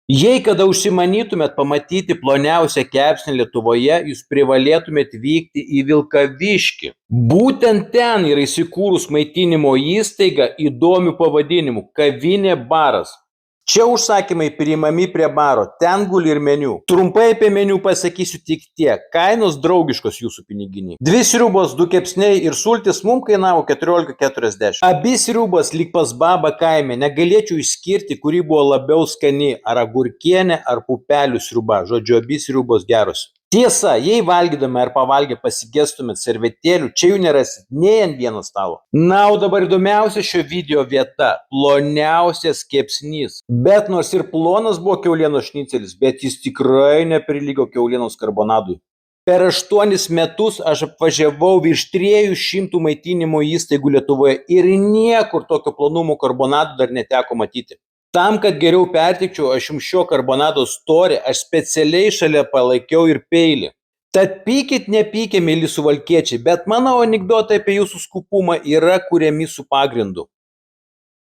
Jei kada užsimanytumėt pamatyti ploniausią kepsnį Lietuvoje, jūs privalėtumėt vykti į Vilkaviškį. Būtent ten yra įsikūrus maitinimo įstaiga įdomiu pavadinimu – kavinė baras. Čia užsakymai priimami prie baro, ten guli ir meniu. Trumpai apie meniu pasakysiu tik tiek. Kainos draugiškos jūsų piniginiai. 2 sriubos, 2 kepsniai ir sultis mums kainavo 14,40. Abi sriubos lyg pas babą kaime. Negalėčiau išskirti, kuri buvo labiau skani, ar agurkienė, ar pupelių sriuba. Žodžiu, abi sriubos geros. Tiesa, jei valgydami ar pavalgę pasigestumėt servetėlių, čia jų nerasit nei ant vieno stalo. Na, o dabar įdomiausia šio video vieta – ploniausias kepsnys. Bet nors ir plonas buvo kiaulienos šnicelis, bet jis tikrai neprilygo kiaulienos karbonadui. Per 8 metus aš apvažiavau virš 300 maitinimo įstaigų Lietuvoje ir niekur tokio plonumo karbonadų dar neteko matyti. Tam, kad geriau pertikčiau aš jums šio karbonado storį, aš specialiai šalia palaikiau ir peilį. Tad pykit, nepykė, mėly suvalkiečiai, bet mano anekdotai apie jūsų skupumą yra kuriami su pagrindu.